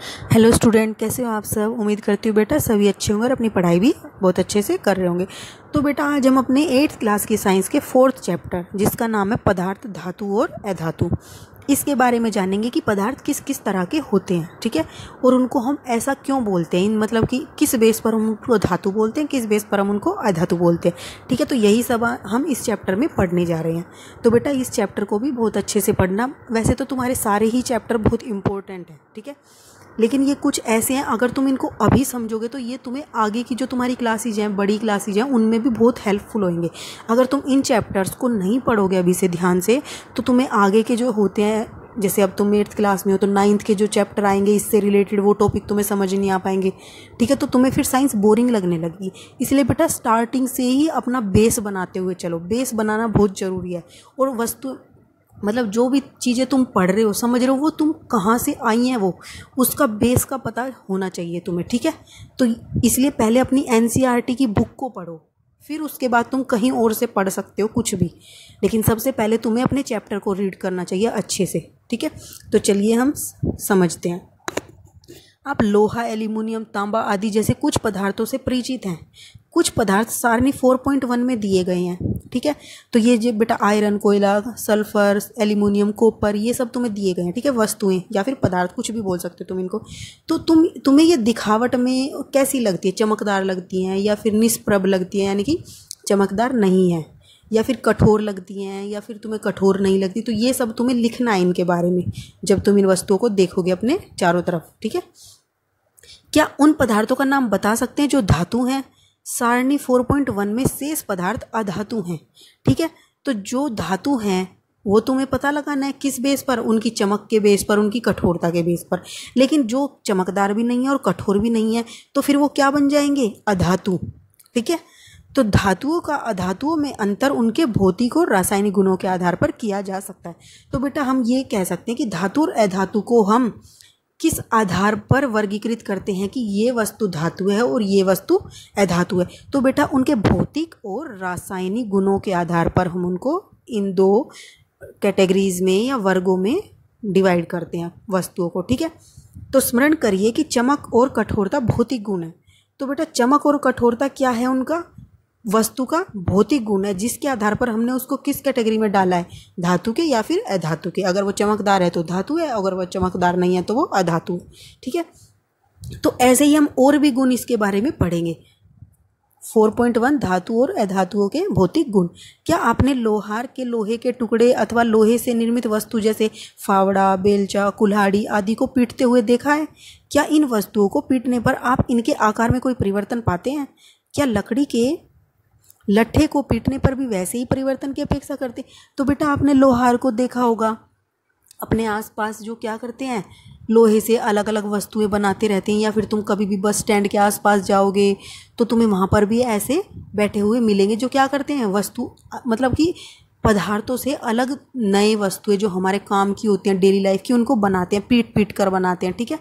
Hello student, कैसे हो आप सब। उम्मीद करती हूँ बेटा सभी अच्छे होंगे और अपनी पढ़ाई भी बहुत अच्छे से कर रहे होंगे। तो बेटा आज हम अपने 8th क्लास की साइंस के 4th चैप्टर जिसका नाम है पदार्थ, धातु और अधातु, इसके बारे में जानेंगे कि पदार्थ किस किस तरह के होते हैं, ठीक है, और उनको हम ऐसा क्यों बोलते हैं, मतलब कि किस बेस पर हम उनको धातु बोलते हैं, किस बेस पर हम उनको अधातु बोलते हैं, ठीक है। तो यही सब हम इस चैप्टर में पढ़ने जा रहे हैं। तो बेटा इस चैप्टर को भी बहुत अच्छे से पढ़ना। वैसे तो तुम्हारे सारे ही चैप्टर बहुत इंपॉर्टेंट हैं, ठीक है, लेकिन ये कुछ ऐसे हैं अगर तुम इनको अभी समझोगे तो ये तुम्हें आगे की जो तुम्हारी क्लासेज हैं, बड़ी क्लासेज हैं, उनमें भी बहुत हेल्पफुल होंगे। अगर तुम इन चैप्टर्स को नहीं पढ़ोगे अभी से ध्यान से तो तुम्हें आगे के जो होते हैं, जैसे अब तुम 8th क्लास में हो तो 9th के जो चैप्टर आएंगे इससे रिलेटेड वो टॉपिक तुम्हें समझ नहीं आ पाएंगे, ठीक है। तो तुम्हें फिर साइंस बोरिंग लगने लगी। इसलिए बेटा स्टार्टिंग से ही अपना बेस बनाते हुए चलो। बेस बनाना बहुत ज़रूरी है। और वस्तु मतलब जो भी चीज़ें तुम पढ़ रहे हो, समझ रहे हो, वो तुम कहाँ से आई हैं, वो उसका बेस का पता होना चाहिए तुम्हें, ठीक है। तो इसलिए पहले अपनी NCERT की बुक को पढ़ो, फिर उसके बाद तुम कहीं और से पढ़ सकते हो कुछ भी, लेकिन सबसे पहले तुम्हें अपने चैप्टर को रीड करना चाहिए अच्छे से, ठीक है। तो चलिए हम समझते हैं। आप लोहा, एल्यूमिनियम, तांबा आदि जैसे कुछ पदार्थों से परिचित हैं। कुछ पदार्थ सारणी 4.1 में दिए गए हैं, ठीक है। तो ये जो बेटा आयरन, कोयला, सल्फर, एल्यूमिनियम, कॉपर, ये सब तुम्हें दिए गए हैं, ठीक है, वस्तुएं या फिर पदार्थ, कुछ भी बोल सकते हो तुम इनको। तो तुम्हें ये दिखावट में कैसी लगती है? चमकदार लगती हैं या फिर निष्प्रभ लगती है, यानी कि चमकदार नहीं है, या फिर कठोर लगती हैं, या फिर तुम्हें कठोर नहीं लगती। तो ये सब तुम्हें लिखना है इनके बारे में जब तुम इन वस्तुओं को देखोगे अपने चारों तरफ, ठीक है। क्या उन पदार्थों का नाम बता सकते हैं जो धातु हैं? सारणी 4.1 में शेष पदार्थ अधातु हैं, ठीक है। तो जो धातु हैं वो तुम्हें पता लगाना है किस बेस पर? उनकी चमक के बेस पर, उनकी कठोरता के बेस पर। लेकिन जो चमकदार भी नहीं है और कठोर भी नहीं है तो फिर वो क्या बन जाएंगे? अधातु, ठीक है। तो धातुओं का अधातुओं में अंतर उनके भौतिक और रासायनिक गुणों के आधार पर किया जा सकता है। तो बेटा हम ये कह सकते हैं कि धातु और अधातु को हम किस आधार पर वर्गीकृत करते हैं कि ये वस्तु धातु है और ये वस्तु अधातु है? तो बेटा उनके भौतिक और रासायनिक गुणों के आधार पर हम उनको इन दो कैटेगरीज में या वर्गों में डिवाइड करते हैं वस्तुओं को, ठीक है। तो स्मरण करिए कि चमक और कठोरता भौतिक गुण है। तो बेटा चमक और कठोरता क्या है? उनका वस्तु का भौतिक गुण है, जिसके आधार पर हमने उसको किस कैटेगरी में डाला है? धातु के या फिर अधातु के। अगर वो चमकदार है तो धातु है, अगर वो चमकदार नहीं है तो वो अधातु है, ठीक है। तो ऐसे ही हम और भी गुण इसके बारे में पढ़ेंगे। 4.1 धातु और अधातुओं के भौतिक गुण। क्या आपने लोहार के लोहे के टुकड़े अथवा लोहे से निर्मित वस्तु जैसे फावड़ा, बेलचा, कुल्हाड़ी आदि को पीटते हुए देखा है? क्या इन वस्तुओं को पीटने पर आप इनके आकार में कोई परिवर्तन पाते हैं? क्या लकड़ी के लट्ठे को पीटने पर भी वैसे ही परिवर्तन की अपेक्षा करते? तो बेटा आपने लोहार को देखा होगा, अपने आसपास जो क्या करते हैं, लोहे से अलग अलग वस्तुएं बनाते रहते हैं। या फिर तुम कभी भी बस स्टैंड के आसपास जाओगे तो तुम्हें वहाँ पर भी ऐसे बैठे हुए मिलेंगे जो क्या करते हैं, वस्तु मतलब कि पदार्थों से अलग नए वस्तुएं जो हमारे काम की होती हैं, डेली लाइफ की, उनको बनाते हैं, पीट पीट कर बनाते हैं, ठीक है।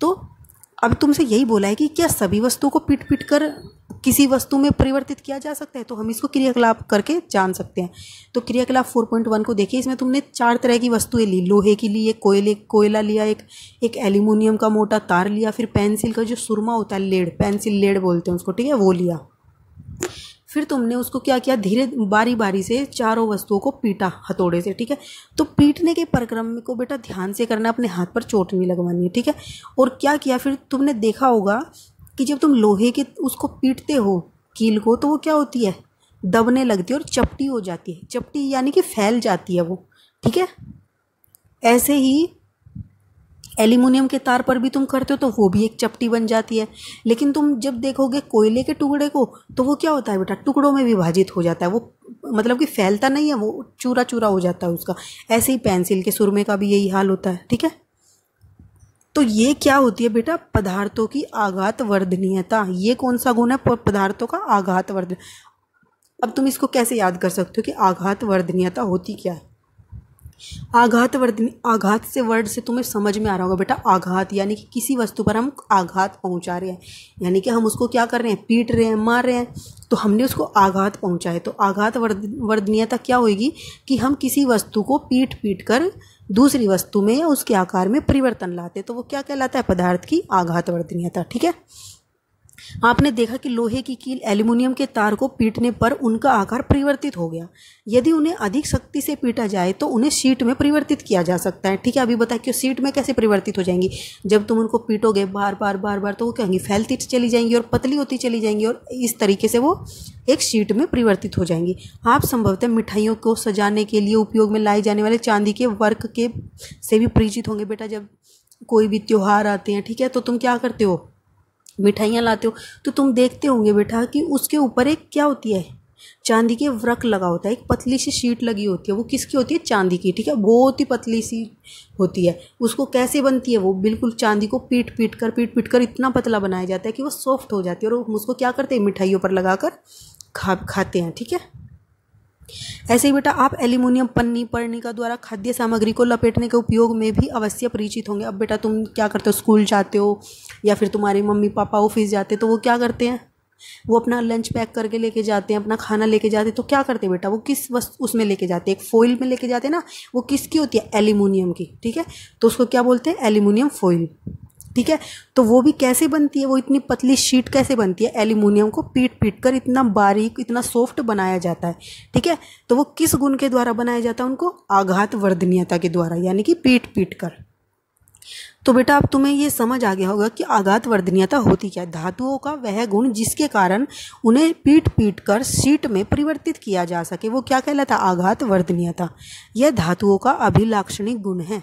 तो अब तुमसे यही बोला है कि क्या सभी वस्तुओं को पीट पीट कर किसी वस्तु में परिवर्तित किया जा सकता है? तो हम इसको क्रियाकलाप करके जान सकते हैं। तो क्रियाकलाप 4.1 को देखिए, इसमें तुमने 4 तरह की वस्तुएं ली। लोहे की ली, एक कोयला लिया, एक एल्यूमिनियम का मोटा तार लिया, फिर पेंसिल का जो सुरमा होता है, लेड, पेंसिल लेड बोलते हैं उसको, ठीक है, वो लिया। फिर तुमने उसको क्या किया, धीरे बारी बारी से चारों वस्तुओं को पीटा हथौड़े से, ठीक है। तो पीटने के प्रक्रम को बेटा ध्यान से करना, अपने हाथ पर चोट नहीं लगवानी है, ठीक है। और क्या किया, फिर तुमने देखा होगा कि जब तुम लोहे के उसको पीटते हो कील को तो वो क्या होती है, दबने लगती है और चपटी हो जाती है। चपटी यानी कि फैल जाती है वो, ठीक है। ऐसे ही एल्यूमिनियम के तार पर भी तुम करते हो तो वो भी एक चपटी बन जाती है। लेकिन तुम जब देखोगे कोयले के टुकड़े को तो वो क्या होता है बेटा, टुकड़ों में विभाजित हो जाता है, वो मतलब कि फैलता नहीं है, वो चूरा चूरा हो जाता है उसका। ऐसे ही पेंसिल के सुरमे का भी यही हाल होता है, ठीक है। तो ये क्या होती है बेटा, पदार्थों की आघात वर्धनीयता। ये कौन सा गुण है? पदार्थों का आघात वर्धन। अब तुम इसको कैसे याद कर सकते हो कि आघात वर्धनीयता होती क्या है? आघातवर्धनी, आघात से वर्ड से तुम्हें समझ में आ रहा होगा बेटा, आघात यानी कि किसी वस्तु पर हम आघात पहुंचा रहे हैं, यानी कि हम उसको क्या कर रहे हैं, पीट रहे हैं, मार रहे हैं, तो हमने उसको आघात पहुंचा है। तो आघात वर्धनीयता क्या होगी कि हम किसी वस्तु को पीट पीट कर दूसरी वस्तु में या उसके आकार में परिवर्तन लाते, तो वो क्या कहलाता है, पदार्थ की आघात वर्धनीयता। ठीक है। आपने देखा कि लोहे की कील एल्यूमिनियम के तार को पीटने पर उनका आकार परिवर्तित हो गया। यदि उन्हें अधिक शक्ति से पीटा जाए तो उन्हें शीट में परिवर्तित किया जा सकता है। ठीक है, अभी बताया कि शीट में कैसे परिवर्तित हो जाएंगी, जब तुम उनको पीटोगे बार बार बार बार तो वो क्या होंगी, फैलती चली जाएंगी और पतली होती चली जाएंगी और इस तरीके से वो एक शीट में परिवर्तित हो जाएंगी। आप संभवतः मिठाइयों को सजाने के लिए उपयोग में लाए जाने वाले चांदी के वर्क के से भी परिचित होंगे बेटा। जब कोई भी त्योहार आते हैं, ठीक है, तो तुम क्या करते हो, मिठाइयाँ लाते हो, तो तुम देखते होंगे बेटा कि उसके ऊपर एक क्या होती है, चांदी के वर्क लगा होता है, एक पतली सी शीट लगी होती है, वो किसकी होती है, चांदी की। ठीक है, बहुत ही पतली सी होती है। उसको कैसे बनती है, वो बिल्कुल चांदी को पीट पीट कर इतना पतला बनाया जाता है कि वो सॉफ्ट हो जाती है, और उसको क्या करते हैं, मिठाइयों पर लगाकर खाते हैं। ठीक है, ऐसे ही बेटा आप एल्यूमिनियम पन्नी पर्णिका द्वारा खाद्य सामग्री को लपेटने के उपयोग में भी अवश्य परिचित होंगे। अब बेटा तुम क्या करते हो, स्कूल जाते हो या फिर तुम्हारे मम्मी पापा ऑफिस जाते, तो वो क्या करते हैं, वो अपना लंच पैक करके लेके जाते हैं, अपना खाना लेके जाते हैं, तो क्या करते हैं बेटा, वो किस वस्तु उसमें लेके जाते हैं, एक फॉइल में लेके जाते हैं ना, वो किसकी होती है, एल्यूमिनियम की। ठीक है, तो उसको क्या बोलते हैं, एल्यूमिनियम फॉइल। ठीक है, तो वो भी कैसे बनती है, वो इतनी पतली शीट कैसे बनती है, एल्यूमिनियम को पीट पीट कर इतना बारीक इतना सॉफ्ट बनाया जाता है। ठीक है, तो वो किस गुण के द्वारा बनाया जाता है, उनको आघात वर्धनीयता के द्वारा, यानी कि पीट पीट कर। तो बेटा अब तुम्हें ये समझ आ गया होगा कि आघात वर्धनीयता होती क्या है। धातुओं का वह गुण जिसके कारण उन्हें पीट पीट कर शीट में परिवर्तित किया जा सके, वो क्या कहलाता है, आघात वर्धनीयता। यह धातुओं का अभिलाक्षणिक गुण है।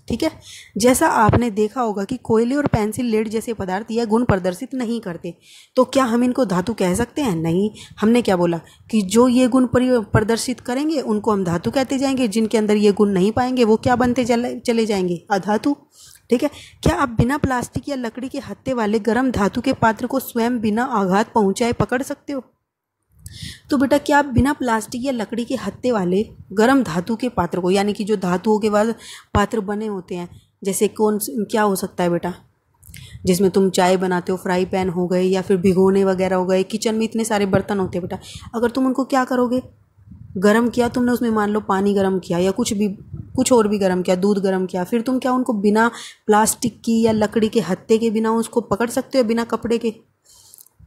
ठीक है, जैसा आपने देखा होगा कि कोयले और पेंसिल लेड जैसे पदार्थ यह गुण प्रदर्शित नहीं करते, तो क्या हम इनको धातु कह सकते हैं, नहीं। हमने क्या बोला कि जो ये गुण प्रदर्शित करेंगे उनको हम धातु कहते जाएंगे, जिनके अंदर ये गुण नहीं पाएंगे वो क्या बनते चले जाएंगे, अधातु। ठीक है, क्या आप बिना प्लास्टिक या लकड़ी के हत्थे वाले गर्म धातु के पात्र को स्वयं बिना आघात पहुंचाए पकड़ सकते हो। तो बेटा क्या आप बिना प्लास्टिक या लकड़ी के हत्थे वाले गर्म धातु के पात्र को, यानी कि जो धातुओं के बाद पात्र बने होते हैं, जैसे क्या हो सकता है बेटा, जिसमें तुम चाय बनाते हो, फ्राई पैन हो गए या फिर भिगोने वगैरह हो गए, किचन में इतने सारे बर्तन होते हैं बेटा, अगर तुम उनको क्या करोगे, गरम किया तुमने, उसमें मान लो पानी गरम किया या कुछ और भी गरम किया, दूध गरम किया, फिर तुम क्या उनको बिना प्लास्टिक की या लकड़ी के हत्थे के बिना उसको पकड़ सकते हो, बिना कपड़े के,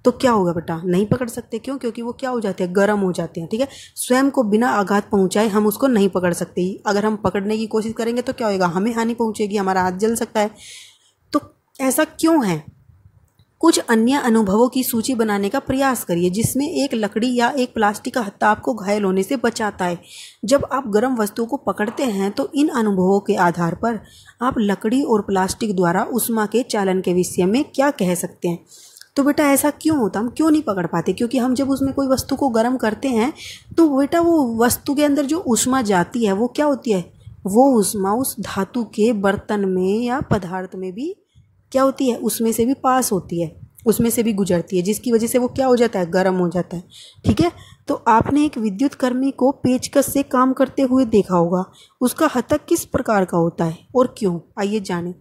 तो क्या होगा बेटा, नहीं पकड़ सकते। क्यों, क्योंकि वो क्या हो जाते हैं, गर्म हो जाते हैं। ठीक है, स्वयं को बिना आघात पहुंचाए हम उसको नहीं पकड़ सकते। अगर हम पकड़ने की कोशिश करेंगे तो क्या होगा, हमें हानि पहुंचेगी, हमारा हाथ जल सकता है। तो ऐसा क्यों है, कुछ अन्य अनुभवों की सूची बनाने का प्रयास करिए जिसमें एक लकड़ी या एक प्लास्टिक का हत्था आपको घायल होने से बचाता है। जब आप गर्म वस्तुओं को पकड़ते हैं तो इन अनुभवों के आधार पर आप लकड़ी और प्लास्टिक द्वारा ऊष्मा के चालन के विषय में क्या कह सकते हैं। तो बेटा ऐसा क्यों होता, हम क्यों नहीं पकड़ पाते, क्योंकि हम जब उसमें कोई वस्तु को गर्म करते हैं तो बेटा वो वस्तु के अंदर जो ऊष्मा जाती है वो क्या होती है, वो ऊष्मा उस धातु के बर्तन में या पदार्थ में भी क्या होती है, उसमें से भी पास होती है, उसमें से भी गुजरती है, जिसकी वजह से वो क्या हो जाता है, गर्म हो जाता है। ठीक है, तो आपने एक विद्युत कर्मी को पेचकस से काम करते हुए देखा होगा, उसका हत्था किस प्रकार का होता है और क्यों, आइए जानें।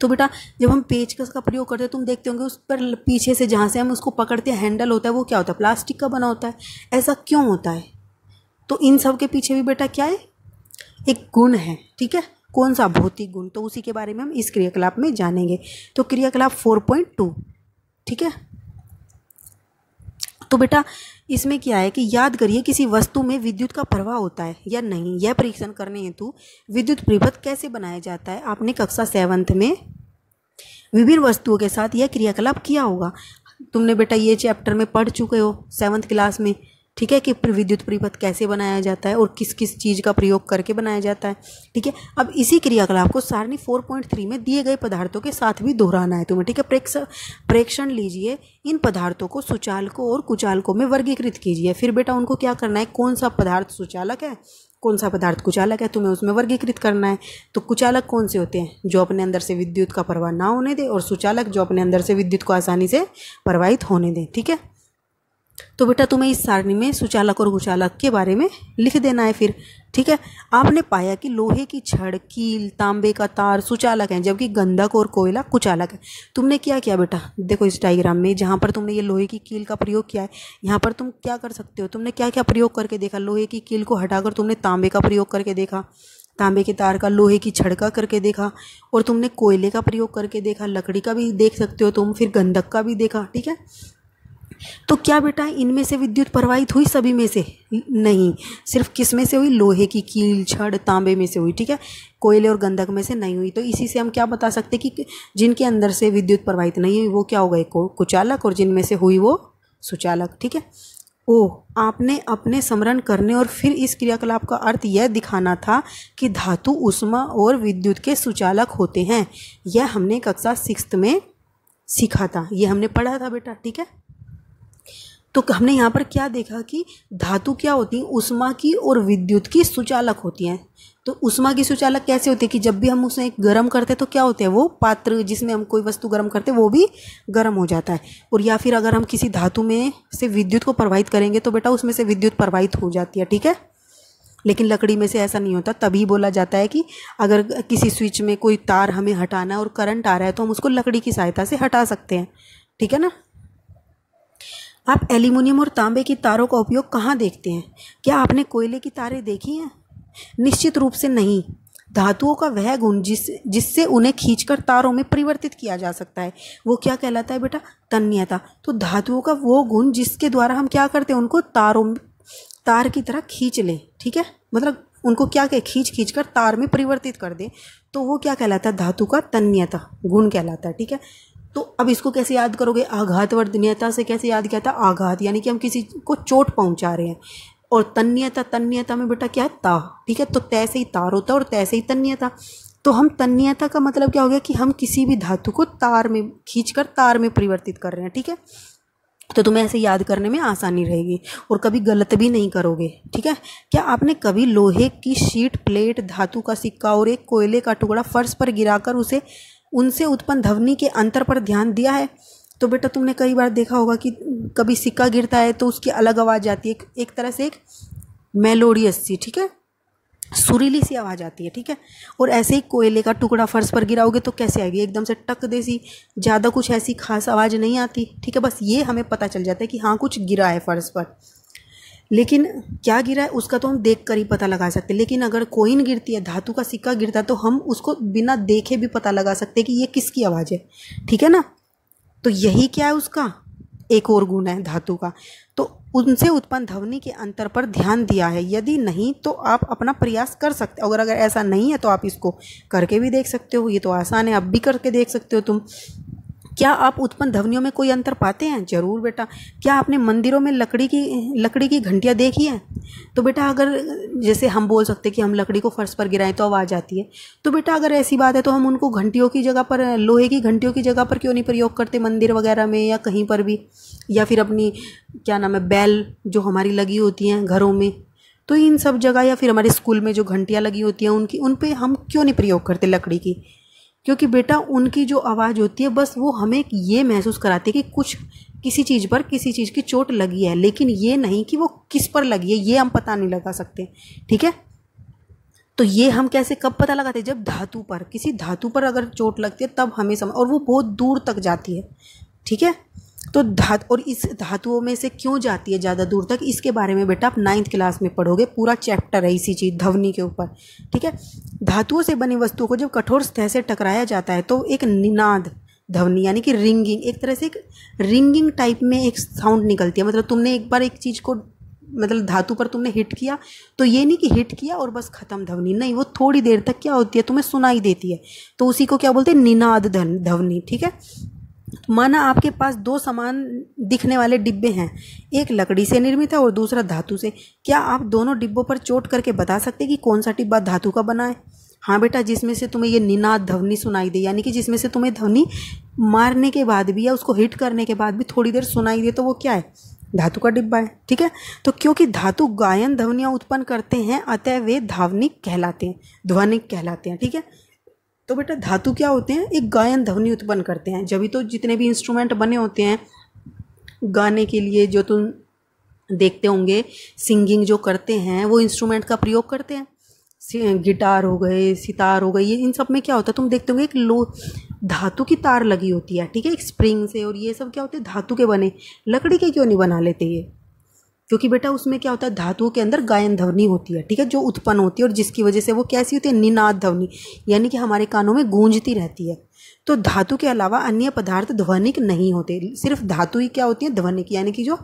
तो बेटा जब हम पेचकस का प्रयोग करते हैं तुम देखते होंगे उस पर पीछे से जहाँ से हम उसको पकड़ते हैं हैंडल होता है, वो क्या होता है, प्लास्टिक का बना होता है। ऐसा क्यों होता है, तो इन सब के पीछे भी बेटा क्या है, एक गुण है। ठीक है, कौन सा, भौतिक गुण, तो उसी के बारे में हम इस क्रियाकलाप में जानेंगे। तो क्रियाकलाप 4.2, ठीक है, तो बेटा इसमें क्या है कि याद करिए किसी वस्तु में विद्युत का प्रवाह होता है या नहीं, यह परीक्षण करने हेतु विद्युत परिपथ कैसे बनाया जाता है। आपने कक्षा 7th में विभिन्न वस्तुओं के साथ यह क्रियाकलाप किया होगा। तुमने बेटा ये चैप्टर में पढ़ चुके हो 7th क्लास में। ठीक है, कि विद्युत परिपथ कैसे बनाया जाता है और किस किस चीज़ का प्रयोग करके बनाया जाता है। ठीक है, अब इसी क्रियाकलाप को सारणी 4.3 में दिए गए पदार्थों के साथ भी दोहराना है तुम्हें। ठीक है, प्रेक्षण लीजिए, इन पदार्थों को सुचालकों और कुचालकों में वर्गीकृत कीजिए। फिर बेटा उनको क्या करना है, कौन सा पदार्थ सुचालक है, कौन सा पदार्थ कुचालक है, तुम्हें उसमें वर्गीकृत करना है। तो कुचालक कौन से होते हैं, जो अपने अंदर से विद्युत का प्रवाह ना होने दे, और सुचालक जो अपने अंदर से विद्युत को आसानी से प्रवाहित होने दें। ठीक है, तो बेटा तुम्हें इस सारणी में सुचालक और कुचालक के बारे में लिख देना है फिर। ठीक है, आपने पाया कि लोहे की छड़, कील, तांबे का तार सुचालक हैं, जबकि गंधक और कोयला कुचालक है। तुमने क्या किया बेटा, देखो इस डायग्राम में जहाँ पर तुमने ये लोहे की कील का प्रयोग किया है, यहाँ पर तुम क्या कर सकते हो, तुमने क्या क्या प्रयोग करके देखा। लोहे की कील को हटाकर तुमने तांबे का प्रयोग करके देखा, तांबे के तार का, लोहे की छड़ का करके देखा, और तुमने कोयले का प्रयोग करके देखा, लकड़ी का भी देख सकते हो तुम, फिर गंधक का भी देखा। ठीक है, तो क्या बेटा इनमें से विद्युत प्रवाहित हुई सभी में से? नहीं, सिर्फ किस में से हुई? लोहे की कील, छड़, तांबे में से हुई। ठीक है, कोयले और गंधक में से नहीं हुई। तो इसी से हम क्या बता सकते कि जिनके अंदर से विद्युत प्रवाहित नहीं हुई वो क्या हो गए? कुचालक, और जिनमें से हुई वो सुचालक। ठीक है, आपने अपने स्मरण करने और फिर इस क्रियाकलाप का अर्थ यह दिखाना था कि धातु ऊष्मा और विद्युत के सुचालक होते हैं। यह हमने कक्षा 6 में सीखा था, ये हमने पढ़ा था बेटा। ठीक है, तो हमने यहाँ पर क्या देखा कि धातु क्या होती है? ऊष्मा की और विद्युत की सुचालक होती हैं। तो ऊष्मा की सुचालक कैसे होती है कि जब भी हम उसे गर्म करते हैं तो क्या होते हैं? वो पात्र जिसमें हम कोई वस्तु गर्म करते हैं वो भी गर्म हो जाता है। और या फिर अगर हम किसी धातु में से विद्युत को प्रवाहित करेंगे तो बेटा उसमें से विद्युत प्रवाहित हो जाती है। ठीक है, लेकिन लकड़ी में से ऐसा नहीं होता। तभी बोला जाता है कि अगर किसी स्विच में कोई तार हमें हटाना है और करंट आ रहा है तो हम उसको लकड़ी की सहायता से हटा सकते हैं। ठीक है ना। आप एल्यूमिनियम और तांबे की तारों का उपयोग कहाँ देखते हैं? क्या आपने कोयले की तारें देखी हैं? निश्चित रूप से नहीं। धातुओं का वह गुण जिससे उन्हें खींचकर तारों में परिवर्तित किया जा सकता है वो क्या कहलाता है बेटा? तन्यता। तो धातुओं का वो गुण जिसके द्वारा हम क्या करते हैं? उनको तार की तरह खींच लें। ठीक है, मतलब उनको क्या कहे? खींच कर तार में परिवर्तित कर दें, तो वो क्या कहलाता है? धातु का तन्यता गुण कहलाता है। ठीक है, तो अब इसको कैसे याद करोगे? आघातवर्धनीयता से कैसे याद किया था? आघात यानी कि हम किसी को चोट पहुंचा रहे हैं, और तन्यता में बेटा क्या है? ता। ठीक है, तो तय से ही तार होता है और तय से ही तन्यता। तो हम तन्यता का मतलब क्या हो गया कि हम किसी भी धातु को तार में खींचकर तार में परिवर्तित कर रहे हैं। ठीक है, तो तुम्हें ऐसे याद करने में आसानी रहेगी और कभी गलत भी नहीं करोगे। ठीक है, क्या आपने कभी लोहे की शीट, प्लेट, धातु का सिक्का और एक कोयले का टुकड़ा फर्श पर गिराकर उनसे उत्पन्न ध्वनि के अंतर पर ध्यान दिया है? तो बेटा तुमने कई बार देखा होगा कि कभी सिक्का गिरता है तो उसकी अलग आवाज़ आती है, एक तरह से एक मेलोडियस सी, ठीक है, सुरीली सी आवाज़ आती है। ठीक है, और ऐसे ही कोयले का टुकड़ा फर्श पर गिराओगे तो कैसे आएगी? एकदम से टक दे सी, ज़्यादा कुछ ऐसी खास आवाज़ नहीं आती। ठीक है, बस ये हमें पता चल जाता है कि हाँ कुछ गिरा है फर्श पर, लेकिन क्या गिरा है उसका तो हम देख कर ही पता लगा सकते हैं। लेकिन अगर कोइन गिरती है, धातु का सिक्का गिरता है, तो हम उसको बिना देखे भी पता लगा सकते हैं कि ये किसकी आवाज़ है। ठीक है ना, तो यही क्या है? उसका एक और गुण है धातु का। तो उनसे उत्पन्न ध्वनि के अंतर पर ध्यान दिया है। यदि नहीं तो आप अपना प्रयास कर सकते हो, अगर ऐसा नहीं है तो आप इसको करके भी देख सकते हो। ये तो आसान है, अब भी करके देख सकते हो तुम। क्या आप उत्पन्न ध्वनियों में कोई अंतर पाते हैं? जरूर बेटा। क्या आपने मंदिरों में लकड़ी की घंटियाँ देखी हैं? तो बेटा अगर जैसे हम बोल सकते हैं कि हम लकड़ी को फर्श पर गिराएं तो आवाज़ आती है, तो बेटा अगर ऐसी बात है तो हम उनको घंटियों की जगह पर, लोहे की घंटियों की जगह पर क्यों नहीं प्रयोग करते मंदिर वगैरह में या कहीं पर भी, या फिर अपनी क्या नाम है बेल जो हमारी लगी होती हैं घरों में, तो इन सब जगह, या फिर हमारे स्कूल में जो घंटियाँ लगी होती हैं उन पर हम क्यों नहीं प्रयोग करते लकड़ी की? क्योंकि बेटा उनकी जो आवाज़ होती है बस वो हमें ये महसूस कराती है कि कुछ किसी चीज़ पर किसी चीज़ की चोट लगी है, लेकिन ये नहीं कि वो किस पर लगी है, ये हम पता नहीं लगा सकते। ठीक है, तो ये हम कैसे कब पता लगाते हैं? जब किसी धातु पर अगर चोट लगती है तब हमें और वो बहुत दूर तक जाती है। ठीक है, तो और इस धातुओं में से क्यों जाती है ज़्यादा दूर तक, इसके बारे में बेटा आप 9th क्लास में पढ़ोगे, पूरा चैप्टर है इसी चीज़ ध्वनि के ऊपर। ठीक है, धातुओं से बनी वस्तुओं को जब कठोर सतह से टकराया जाता है तो एक निनाद ध्वनि यानी कि रिंगिंग, एक तरह से एक रिंगिंग टाइप में एक साउंड निकलती है। मतलब तुमने एक बार एक चीज़ को, मतलब धातु पर तुमने हिट किया तो ये नहीं कि हिट किया और बस खत्म ध्वनि, नहीं, वो थोड़ी देर तक क्या होती है तुम्हें सुनाई देती है, तो उसी को क्या बोलते हैं? निनाद ध्वनि। ठीक है, माना आपके पास दो समान दिखने वाले डिब्बे हैं, एक लकड़ी से निर्मित है और दूसरा धातु से। क्या आप दोनों डिब्बों पर चोट करके बता सकते हैं कि कौन सा डिब्बा धातु का बना है? हाँ बेटा, जिसमें से तुम्हें ये निनाद ध्वनि सुनाई दे, यानी कि जिसमें से तुम्हें ध्वनि मारने के बाद भी या उसको हिट करने के बाद भी थोड़ी देर सुनाई दे, तो वो क्या है? धातु का डिब्बा है। ठीक है, तो क्योंकि धातु गायन ध्वनियाँ उत्पन्न करते हैं अतः वे ध्वनिक कहलाते हैं। ठीक है, तो बेटा धातु क्या होते हैं? एक गायन ध्वनि उत्पन्न करते हैं। जब भी तो जितने भी इंस्ट्रूमेंट बने होते हैं गाने के लिए, जो तुम देखते होंगे सिंगिंग जो करते हैं वो इंस्ट्रूमेंट का प्रयोग करते हैं, गिटार हो गए, सितार हो गई, ये इन सब में क्या होता है तुम देखते होंगे एक धातु की तार लगी होती है, ठीक है, एक स्प्रिंग से। और ये सब क्या होते हैं धातु के बने, लकड़ी के क्यों नहीं बना लेते ये? क्योंकि बेटा उसमें क्या होता है धातुओं के अंदर गायन ध्वनि होती है, ठीक है, जो उत्पन्न होती है और जिसकी वजह से वो कैसी होती है निनाद ध्वनि, यानी कि हमारे कानों में गूंजती रहती है। तो धातु के अलावा अन्य पदार्थ ध्वनिक नहीं होते, सिर्फ धातु ही क्या होती है ध्वनिक, यानी कि जो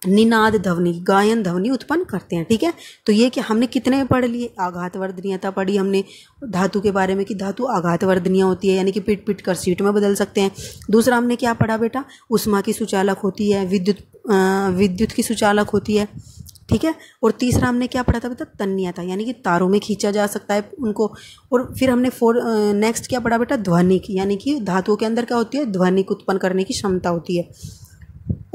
निनाद ध्वनि गायन ध्वनि उत्पन्न करते हैं, ठीक है। तो ये कि हमने कितने में पढ़ लिए, आघातवर्धनीयता पढ़ी हमने धातु के बारे में कि धातु आघातवर्धनीय होती है, यानी कि पीट पीट कर सीट में बदल सकते हैं। दूसरा हमने क्या पढ़ा बेटा, उष्मा की सुचालक होती है, विद्युत की सुचालक होती है, ठीक है। और तीसरा हमने क्या पढ़ा था बेटा, तन्यता, यानी कि तारों में खींचा जा सकता है उनको। और फिर हमने नेक्स्ट क्या पढ़ा बेटा, ध्वनिक, यानी कि धातुओं के अंदर क्या होती है ध्वनिक उत्पन्न करने की क्षमता होती है।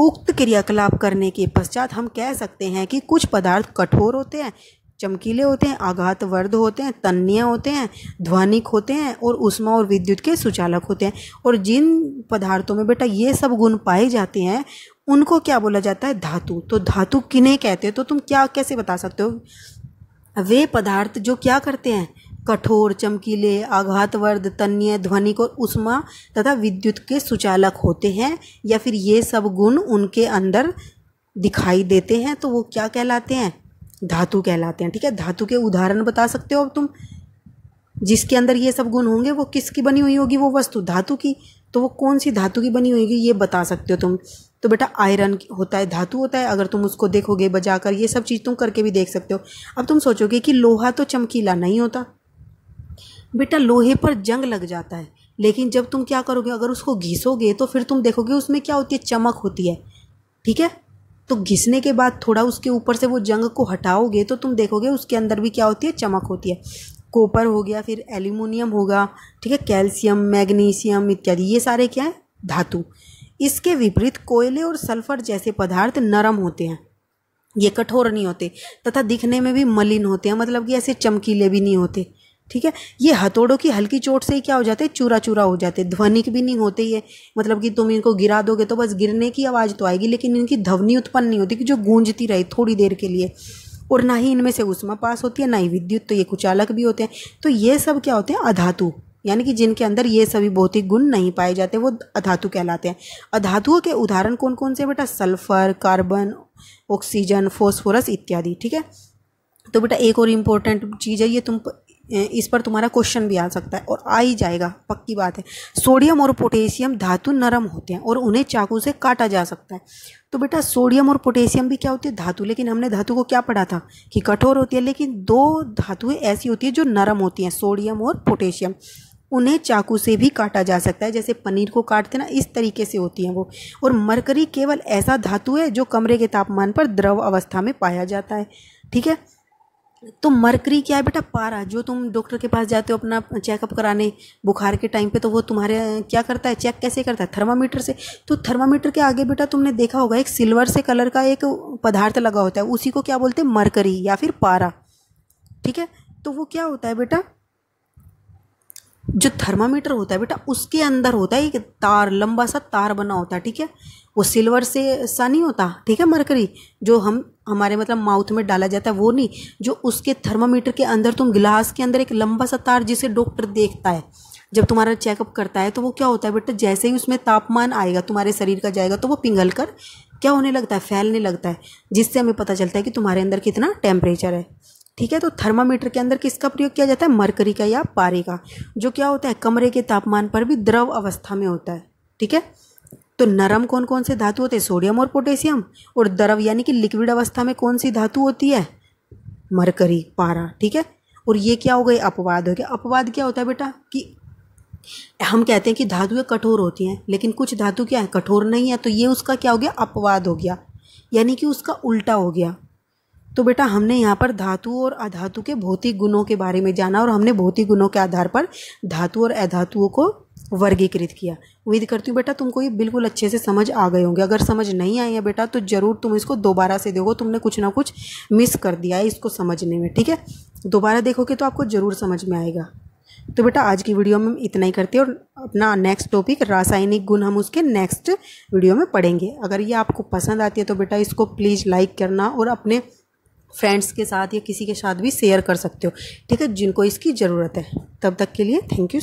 उक्त क्रियाकलाप करने के पश्चात हम कह सकते हैं कि कुछ पदार्थ कठोर होते हैं, चमकीले होते हैं, आघातवर्ध होते हैं, तन्य होते हैं, ध्वनिक होते हैं और ऊष्मा और विद्युत के सुचालक होते हैं। और जिन पदार्थों में बेटा ये सब गुण पाए जाते हैं उनको क्या बोला जाता है, धातु। तो धातु किन्हें कहते हैं, तो तुम क्या कैसे बता सकते हो, वे पदार्थ जो क्या करते हैं, कठोर, चमकीले, आघातवर्ध, तन्य, ध्वनिक और ऊष्मा तथा विद्युत के सुचालक होते हैं, या फिर ये सब गुण उनके अंदर दिखाई देते हैं, तो वो क्या कहलाते हैं, धातु कहलाते हैं, ठीक है। धातु के उदाहरण बता सकते हो अब तुम, जिसके अंदर ये सब गुण होंगे वो किसकी बनी हुई होगी, वो वस्तु धातु की, तो वो कौन सी धातु की बनी हुई होगी ये बता सकते हो तुम। तो बेटा आयरन होता है, धातु होता है, अगर तुम उसको देखोगे बजाकर, ये सब चीज़ तुम करके भी देख सकते हो। अब तुम सोचोगे कि लोहा तो चमकीला नहीं होता, बेटा लोहे पर जंग लग जाता है, लेकिन जब तुम क्या करोगे, अगर उसको घिसोगे तो फिर तुम देखोगे उसमें क्या होती है, चमक होती है, ठीक है। तो घिसने के बाद थोड़ा उसके ऊपर से वो जंग को हटाओगे तो तुम देखोगे उसके अंदर भी क्या होती है, चमक होती है। कॉपर हो गया, फिर एल्यूमिनियम होगा, ठीक है, कैल्शियम, मैग्नीशियम इत्यादि, ये सारे क्या है, धातु। इसके विपरीत कोयले और सल्फर जैसे पदार्थ नरम होते हैं, ये कठोर नहीं होते तथा दिखने में भी मलिन होते हैं, मतलब कि ऐसे चमकीले भी नहीं होते, ठीक है। ये हथौड़ों की हल्की चोट से ही क्या हो जाते हैं, चूरा चूरा हो जाते हैं, ध्वनिक भी नहीं होते ये, मतलब कि तुम इनको गिरा दोगे तो बस गिरने की आवाज़ तो आएगी, लेकिन इनकी ध्वनि उत्पन्न नहीं होती कि जो गूंजती रहे थोड़ी देर के लिए। और ना ही इनमें से ऊष्मा पास होती है, ना ही विद्युत, तो ये कुचालक भी होते हैं। तो ये सब क्या होते हैं, अधातु, यानी कि जिनके अंदर ये सभी भौतिक गुण नहीं पाए जाते वो अधातु कहलाते हैं। अधातुओं के उदाहरण कौन कौन से बेटा, सल्फर, कार्बन, ऑक्सीजन, फॉस्फोरस इत्यादि, ठीक है। तो बेटा एक और इम्पोर्टेंट चीज़ है, ये तुम इस पर तुम्हारा क्वेश्चन भी आ सकता है और आ ही जाएगा, पक्की बात है। सोडियम और पोटेशियम धातु नरम होते हैं और उन्हें चाकू से काटा जा सकता है। तो बेटा सोडियम और पोटेशियम भी क्या होती है, धातु, लेकिन हमने धातु को क्या पढ़ा था कि कठोर होती है, लेकिन दो धातुएं ऐसी होती है जो नरम होती हैं, सोडियम और पोटेशियम, उन्हें चाकू से भी काटा जा सकता है, जैसे पनीर को काटते ना, इस तरीके से होती हैं वो। और मरकरी केवल ऐसा धातु है जो कमरे के तापमान पर द्रव अवस्था में पाया जाता है, ठीक है। तो मरकरी क्या है बेटा, पारा, जो तुम डॉक्टर के पास जाते हो अपना चेकअप कराने बुखार के टाइम पे, तो वो तुम्हारे क्या करता है, चेक कैसे करता है, थर्मामीटर से। तो थर्मामीटर के आगे बेटा तुमने देखा होगा एक सिल्वर से कलर का एक पदार्थ लगा होता है, उसी को क्या बोलते हैं, मरकरी या फिर पारा, ठीक है। तो वो क्या होता है बेटा, जो थर्मामीटर होता है बेटा उसके अंदर होता है एक तार, लंबा सा तार बना होता है, ठीक है। वो सिल्वर से सा नहीं होता, ठीक है, मरकरी जो हमारे मतलब माउथ में डाला जाता है वो नहीं, जो उसके थर्मामीटर के अंदर तुम गिलास के अंदर एक लंबा सा तार, जिसे डॉक्टर देखता है जब तुम्हारा चेकअप करता है, तो वो क्या होता है बेटा, जैसे ही उसमें तापमान आएगा तुम्हारे शरीर का जाएगा तो वो पिघल कर क्या होने लगता है, फैलने लगता है, जिससे हमें पता चलता है कि तुम्हारे अंदर कितना टेम्परेचर है, ठीक है। तो थर्मामीटर के अंदर किसका प्रयोग किया जाता है, मरकरी का या पारे का, जो क्या होता है कमरे के तापमान पर भी द्रव अवस्था में होता है, ठीक है। तो नरम कौन कौन से धातु होते हैं, सोडियम और पोटेशियम, और द्रव यानी कि लिक्विड अवस्था में कौन सी धातु होती है, मरकरी, पारा, ठीक है। और ये क्या हो गए, अपवाद हो गया। अपवाद क्या होता है बेटा, कि हम कहते हैं कि धातुएं कठोर होती हैं, लेकिन कुछ धातु क्या है, कठोर नहीं है, तो ये उसका क्या हो गया, अपवाद हो गया, यानी कि उसका उल्टा हो गया। तो बेटा हमने यहाँ पर धातु और अधातु के भौतिक गुणों के बारे में जाना, और हमने भौतिक गुणों के आधार पर धातु और अधातुओं को वर्गीकृत किया। उम्मीद करती हूँ बेटा तुमको ये बिल्कुल अच्छे से समझ आ गए होंगे। अगर समझ नहीं आई है बेटा तो ज़रूर तुम इसको दोबारा से देखो, तुमने कुछ ना कुछ मिस कर दिया है इसको समझने में, ठीक है। दोबारा देखोगे तो आपको ज़रूर समझ में आएगा। तो बेटा आज की वीडियो में हम इतना ही करते हैं और अपना नेक्स्ट टॉपिक रासायनिक गुण हम उसके नेक्स्ट वीडियो में पढ़ेंगे। अगर ये आपको पसंद आती है तो बेटा इसको प्लीज़ लाइक करना और अपने फ्रेंड्स के साथ या किसी के साथ भी शेयर कर सकते हो, ठीक है, जिनको इसकी ज़रूरत है। तब तक के लिए थैंक यू।